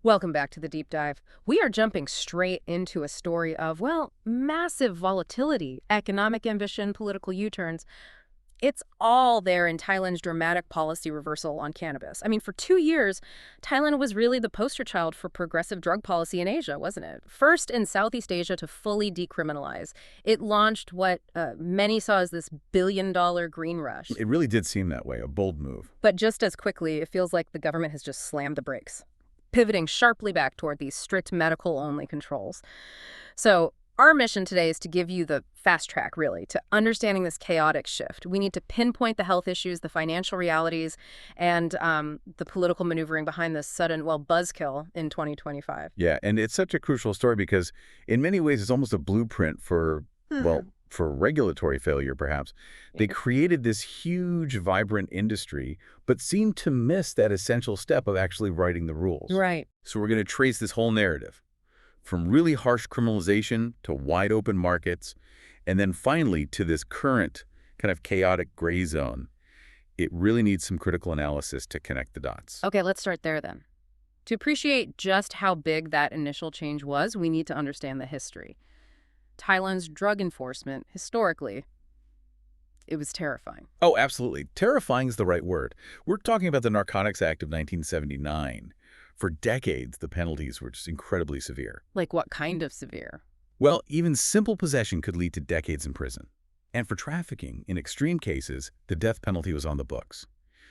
Welcome back to the deep dive. We are jumping straight into a story of, well, massive volatility, economic ambition, political U-turns. It's all there in Thailand's dramatic policy reversal on cannabis. I mean, for 2 years, Thailand was really the poster child for progressive drug policy in Asia, wasn't it? First in Southeast Asia to fully decriminalize. It launched what many saw as this billion-dollar green rush. It really did seem that way, a bold move. But just as quickly, it feels like the government has just slammed the brakes, pivoting sharply back toward these strict medical-only controls. So our mission today is to give you the fast track, really, to understanding this chaotic shift. We need to pinpoint the health issues, the financial realities, and the political maneuvering behind this sudden, well, buzzkill in 2025. Yeah, and it's such a crucial story because in many ways it's almost a blueprint for, well, for regulatory failure, perhaps. They created this huge, vibrant industry, but seemed to miss that essential step of actually writing the rules. Right. So we're going to trace this whole narrative, from really harsh criminalization to wide open markets, and then finally to this current kind of chaotic gray zone. It really needs some critical analysis to connect the dots. Okay, let's start there then. To appreciate just how big that initial change was, we need to understand the history. Thailand's drug enforcement, historically, it was terrifying. Oh, absolutely. Terrifying is the right word. We're talking about the Narcotics Act of 1979. For decades, the penalties were just incredibly severe. Like what kind of severe? Well, even simple possession could lead to decades in prison. And for trafficking, in extreme cases, the death penalty was on the books.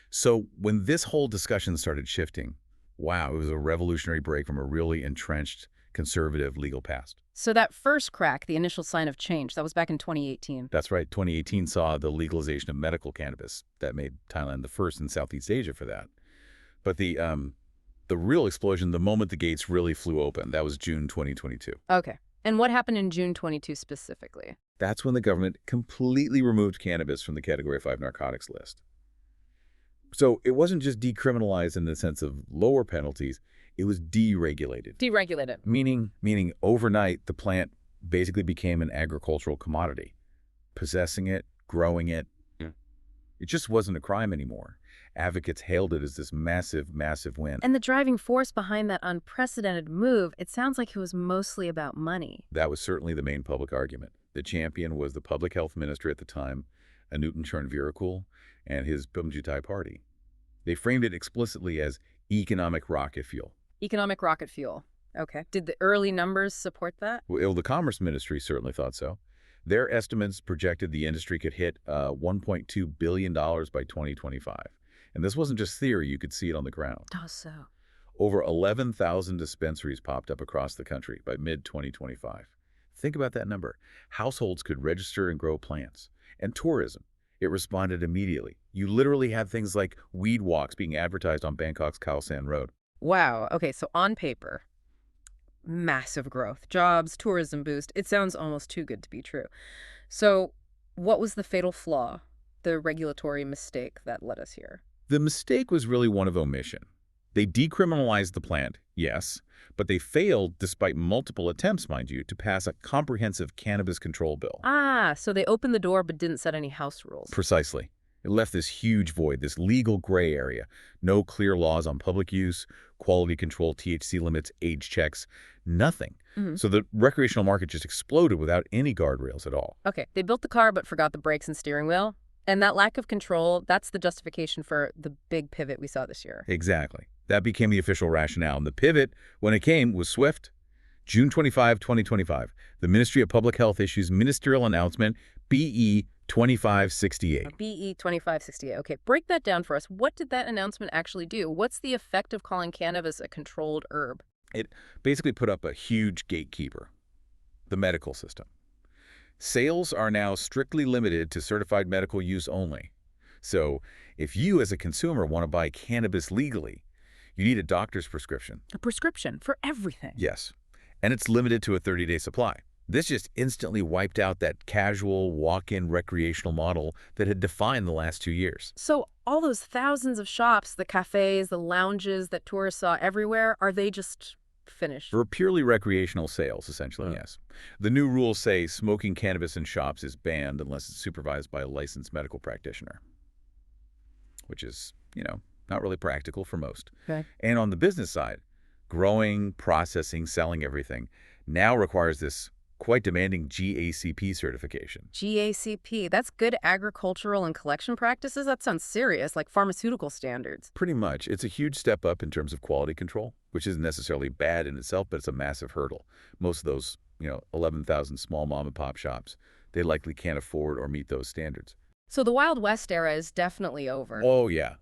So when this whole discussion started shifting, wow, it was a revolutionary break from a really entrenched, conservative legal past. So that first crack, the initial sign of change, that was back in 2018. That's right. 2018 saw the legalization of medical cannabis. That made Thailand the first in Southeast Asia for that. But the real explosion, the moment the gates really flew open, that was June 2022. Okay. And what happened in June 22 specifically? That's when the government completely removed cannabis from the Category 5 narcotics list. So it wasn't just decriminalized in the sense of lower penalties, it was deregulated. Deregulated. Meaning overnight, the plant basically became an agricultural commodity. Possessing it, growing it, it just wasn't a crime anymore. Advocates hailed it as this massive, massive win. And the driving force behind that unprecedented move, it sounds like it was mostly about money. That was certainly the main public argument. The champion was the public health minister at the time, Anutin Charnvirakul, and his Bumjutai party. They framed it explicitly as economic rocket fuel. Economic rocket fuel. Okay. Did the early numbers support that? Well, the Commerce Ministry certainly thought so. Their estimates projected the industry could hit $1.2 billion by 2025. And this wasn't just theory, you could see it on the ground. Oh, so. Over 11,000 dispensaries popped up across the country by mid-2025. Think about that number. Households could register and grow plants. And tourism, it responded immediately. You literally had things like weed walks being advertised on Bangkok's Khao San Road. Wow. Okay, so on paper, massive growth, jobs, tourism boost. It sounds almost too good to be true. So what was the fatal flaw, the regulatory mistake that led us here? The mistake was really one of omission. They decriminalized the plant, yes, but they failed, despite multiple attempts, mind you, to pass a comprehensive cannabis control bill. Ah, so they opened the door but didn't set any house rules. Precisely. It left this huge void, this legal gray area. No clear laws on public use, quality control, THC limits, age checks, nothing. So the recreational market just exploded without any guardrails at all. Okay, they built the car but forgot the brakes and steering wheel. And that lack of control, that's the justification for the big pivot we saw this year. Exactly. That became the official rationale. And the pivot, when it came, was swift. June 25, 2025, the Ministry of Public Health issues ministerial announcement BE 2568. BE 2568. Okay, break that down for us. What did that announcement actually do? What's the effect of calling cannabis a controlled herb? It basically put up a huge gatekeeper, the medical system. Sales are now strictly limited to certified medical use only. So if you as a consumer want to buy cannabis legally, you need a doctor's prescription. A prescription for everything. Yes, and it's limited to a 30-day supply. This just instantly wiped out that casual, walk-in recreational model that had defined the last 2 years. So all those thousands of shops, the cafes, the lounges that tourists saw everywhere, are they just finished? For purely recreational sales, essentially, yes. The new rules say smoking cannabis in shops is banned unless it's supervised by a licensed medical practitioner, which is, not really practical for most. Okay. And on the business side, Growing, processing, selling everything now requires this quite demanding GACP certification. GACP, that's good agricultural and collection practices? That sounds serious, like pharmaceutical standards. Pretty much. It's a huge step up in terms of quality control, which isn't necessarily bad in itself, but it's a massive hurdle. Most of those, 11,000 small mom and pop shops, they likely can't afford or meet those standards. So the Wild West era is definitely over. Oh, yeah.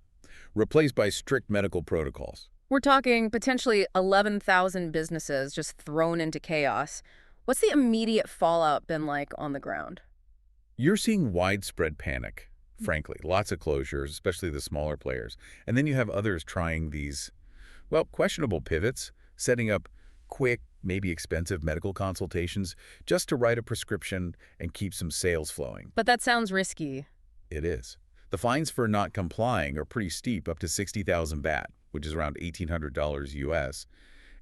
Replaced by strict medical protocols. We're talking potentially 11,000 businesses just thrown into chaos. What's the immediate fallout been like on the ground? You're seeing widespread panic, frankly. Lots of closures, especially the smaller players. And then you have others trying these, questionable pivots, setting up quick, maybe expensive medical consultations just to write a prescription and keep some sales flowing. But that sounds risky. It is. The fines for not complying are pretty steep, up to 60,000 baht, which is around $1,800 US.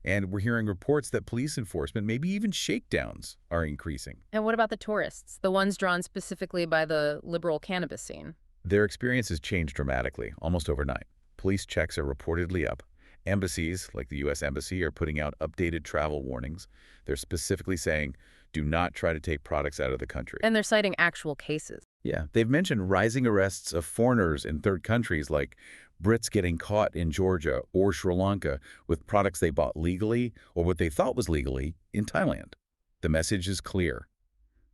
And we're hearing reports that police enforcement, maybe even shakedowns, are increasing. And what about the tourists, the ones drawn specifically by the liberal cannabis scene? Their experience has changed dramatically, almost overnight. Police checks are reportedly up. Embassies, like the U.S. Embassy, are putting out updated travel warnings. They're specifically saying, do not try to take products out of the country. And they're citing actual cases. Yeah, they've mentioned rising arrests of foreigners in third countries, like Brits getting caught in Georgia or Sri Lanka with products they bought legally or what they thought was legally in Thailand. The message is clear.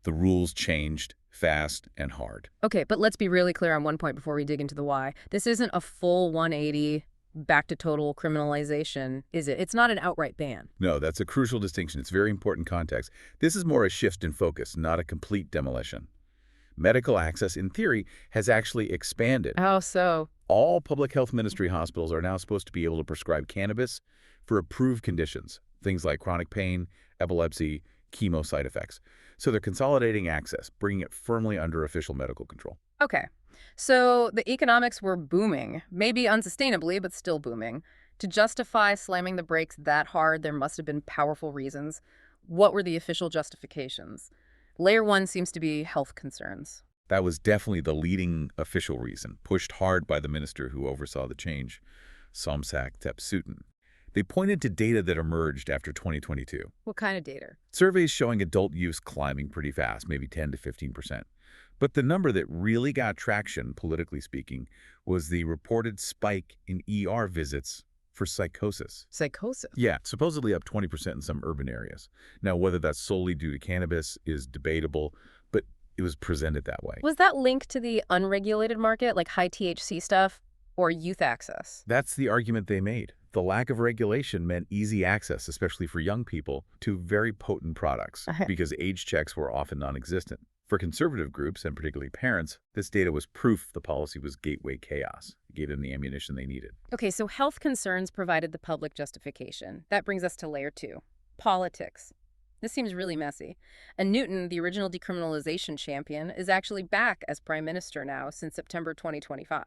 The rules changed fast and hard. Okay, but let's be really clear on one point before we dig into the why. This isn't a full 180 back to total criminalization, is it? It's not an outright ban. No, that's a crucial distinction. It's very important context. This is more a shift in focus, not a complete demolition. Medical access, in theory, has actually expanded. How so? All public health ministry hospitals are now supposed to be able to prescribe cannabis for approved conditions, things like chronic pain, epilepsy, chemo side effects. So they're consolidating access, bringing it firmly under official medical control. Okay, so the economics were booming, maybe unsustainably, but still booming. To justify slamming the brakes that hard, there must have been powerful reasons. What were the official justifications? Layer one seems to be health concerns. That was definitely the leading official reason, pushed hard by the minister who oversaw the change, Somsak Thepsutin. They pointed to data that emerged after 2022. What kind of data? Surveys showing adult use climbing pretty fast, maybe 10 to 15%. But the number that really got traction, politically speaking, was the reported spike in ER visits for psychosis. Psychosis? Yeah, supposedly up 20% in some urban areas. Now, whether that's solely due to cannabis is debatable, but it was presented that way. Was that linked to the unregulated market, like high THC stuff, or youth access? That's the argument they made. The lack of regulation meant easy access, especially for young people, to very potent products, because age checks were often non-existent. For conservative groups, and particularly parents, this data was proof the policy was gateway chaos. It gave them the ammunition they needed. Okay, so health concerns provided the public justification. That brings us to layer two, politics. This seems really messy. And Newton, the original decriminalization champion, is actually back as prime minister now since September 2025.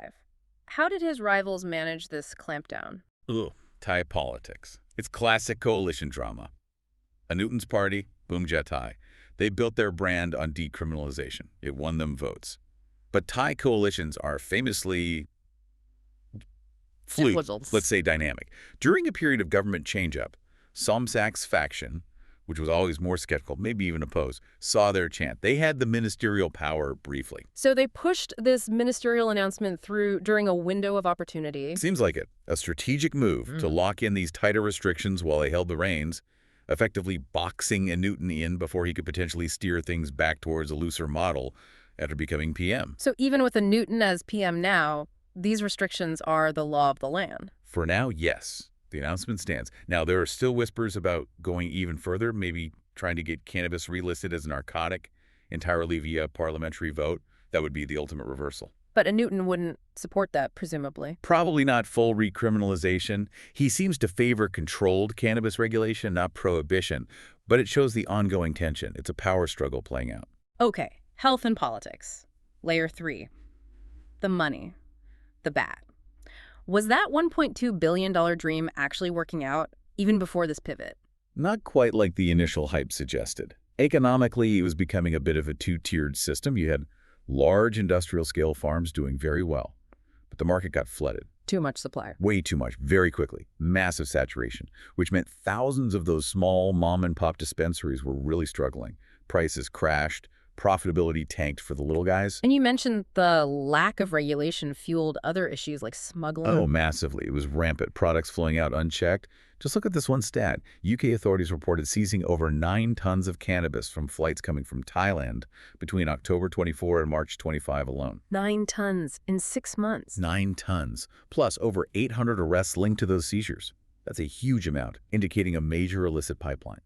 How did his rivals manage this clampdown? Ugh, Thai politics. It's classic coalition drama. A Newton's party, Boom Jet Thai. They built their brand on decriminalization. It won them votes. But Thai coalitions are famously fluid, let's say dynamic. During a period of government change-up, Somsak's faction, which was always more skeptical, maybe even opposed, saw their chance. They had the ministerial power briefly. So they pushed this ministerial announcement through during a window of opportunity. Seems like it. A strategic move to lock in these tighter restrictions while they held the reins, effectively boxing a Newton in before he could potentially steer things back towards a looser model after becoming PM. So even with a Newton as PM now, these restrictions are the law of the land. For now, yes. The announcement stands. Now, there are still whispers about going even further, maybe trying to get cannabis relisted as a narcotic entirely via parliamentary vote. That would be the ultimate reversal. But a Newton wouldn't support that, presumably. Probably not full recriminalization. He seems to favor controlled cannabis regulation, not prohibition. But it shows the ongoing tension. It's a power struggle playing out. Okay, health and politics. Layer three. The money. The bat. Was that $1.2 billion dream actually working out, even before this pivot? Not quite like the initial hype suggested. Economically, it was becoming a bit of a two-tiered system. You had large industrial-scale farms doing very well. But the market got flooded. Too much supply. Way too much, very quickly. Massive saturation, which meant thousands of those small mom-and-pop dispensaries were really struggling. Prices crashed, profitability tanked for the little guys. And you mentioned the lack of regulation fueled other issues like smuggling. Oh, massively. It was rampant. Products flowing out unchecked. Just look at this one stat. UK authorities reported seizing over 9 tons of cannabis from flights coming from Thailand between October 24 and March 25 alone. 9 tons in 6 months. 9 tons, plus over 800 arrests linked to those seizures. That's a huge amount, indicating a major illicit pipeline.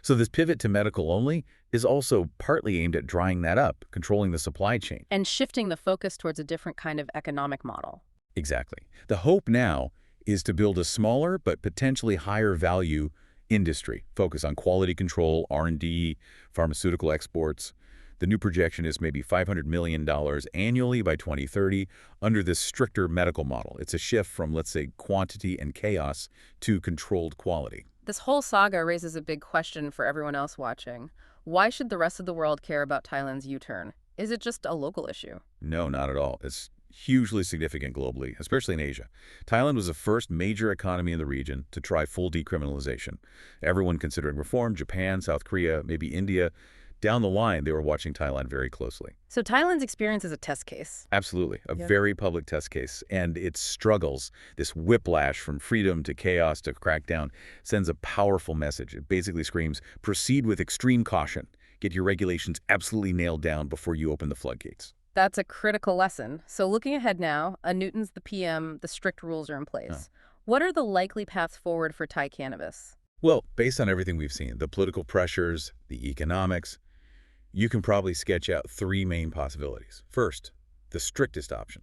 So this pivot to medical only is also partly aimed at drying that up, controlling the supply chain. And shifting the focus towards a different kind of economic model. Exactly. The hope now is to build a smaller but potentially higher value industry, focus on quality control, R&D, pharmaceutical exports. The new projection is maybe $500 million annually by 2030 under this stricter medical model. It's a shift from, let's say, quantity and chaos to controlled quality. This whole saga raises a big question for everyone else watching. Why should the rest of the world care about Thailand's U-turn? Is it just a local issue? No, not at all. It's hugely significant globally, especially in Asia. Thailand was the first major economy in the region to try full decriminalization. Everyone considering reform, Japan, South Korea, maybe India. Down the line, they were watching Thailand very closely. So Thailand's experience is a test case. Absolutely. A very public test case. And its struggles, this whiplash from freedom to chaos to crackdown, sends a powerful message. It basically screams, proceed with extreme caution. Get your regulations absolutely nailed down before you open the floodgates. That's a critical lesson. So looking ahead now, Newton's the PM, the strict rules are in place. What are the likely paths forward for Thai cannabis? Well, based on everything we've seen, the political pressures, the economics, you can probably sketch out 3 main possibilities. First, the strictest option.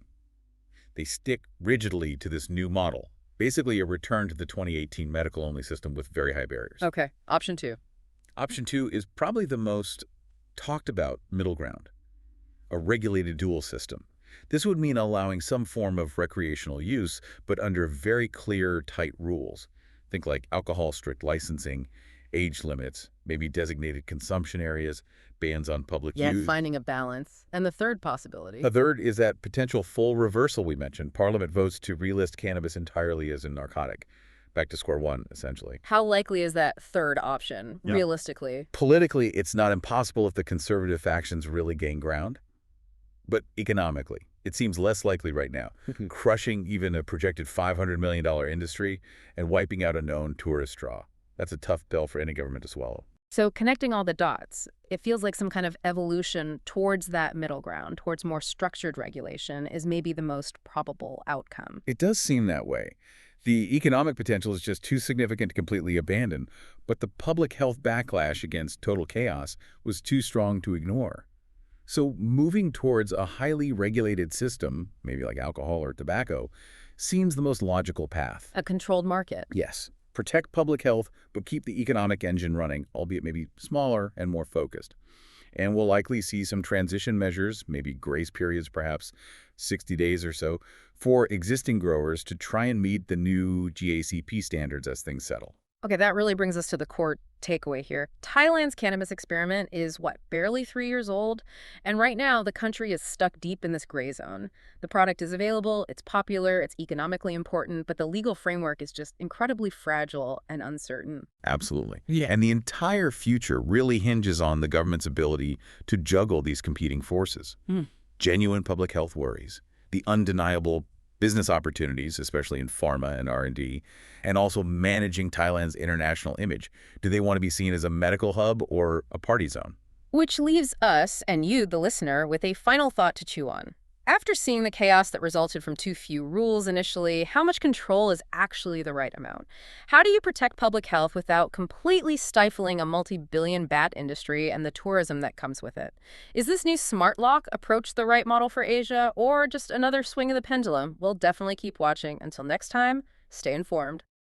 They stick rigidly to this new model, basically a return to the 2018 medical-only system with very high barriers. Okay, option 2. Option 2 is probably the most talked about middle ground, a regulated dual system. This would mean allowing some form of recreational use, but under very clear, tight rules. Think like alcohol strict licensing, age limits, maybe designated consumption areas, bans on public use. Finding a balance. And the third possibility? A third is that potential full reversal we mentioned. Parliament votes to relist cannabis entirely as a narcotic. Back to square one, essentially. How likely is that third option, realistically? Politically, it's not impossible if the conservative factions really gain ground. But economically, it seems less likely right now, crushing even a projected $500 million industry and wiping out a known tourist draw. That's a tough pill for any government to swallow. So connecting all the dots, it feels like some kind of evolution towards that middle ground, towards more structured regulation, is maybe the most probable outcome. It does seem that way. The economic potential is just too significant to completely abandon, but the public health backlash against total chaos was too strong to ignore. So moving towards a highly regulated system, maybe like alcohol or tobacco, seems the most logical path. A controlled market. Yes. Protect public health, but keep the economic engine running, albeit maybe smaller and more focused. And we'll likely see some transition measures, maybe grace periods perhaps, 60 days or so, for existing growers to try and meet the new GACP standards as things settle. Okay, that really brings us to the core takeaway here. Thailand's cannabis experiment is, barely 3 years old? And right now, the country is stuck deep in this gray zone. The product is available, it's popular, it's economically important, but the legal framework is just incredibly fragile and uncertain. Absolutely. Yeah. And the entire future really hinges on the government's ability to juggle these competing forces. Genuine public health worries, the undeniable business opportunities, especially in pharma and R&D, and also managing Thailand's international image. Do they want to be seen as a medical hub or a party zone? Which leaves us, and you, the listener, with a final thought to chew on. After seeing the chaos that resulted from too few rules initially, how much control is actually the right amount? How do you protect public health without completely stifling a multi-billion bat industry and the tourism that comes with it? Is this new smart lock approach the right model for Asia, or just another swing of the pendulum? We'll definitely keep watching. Until next time, stay informed.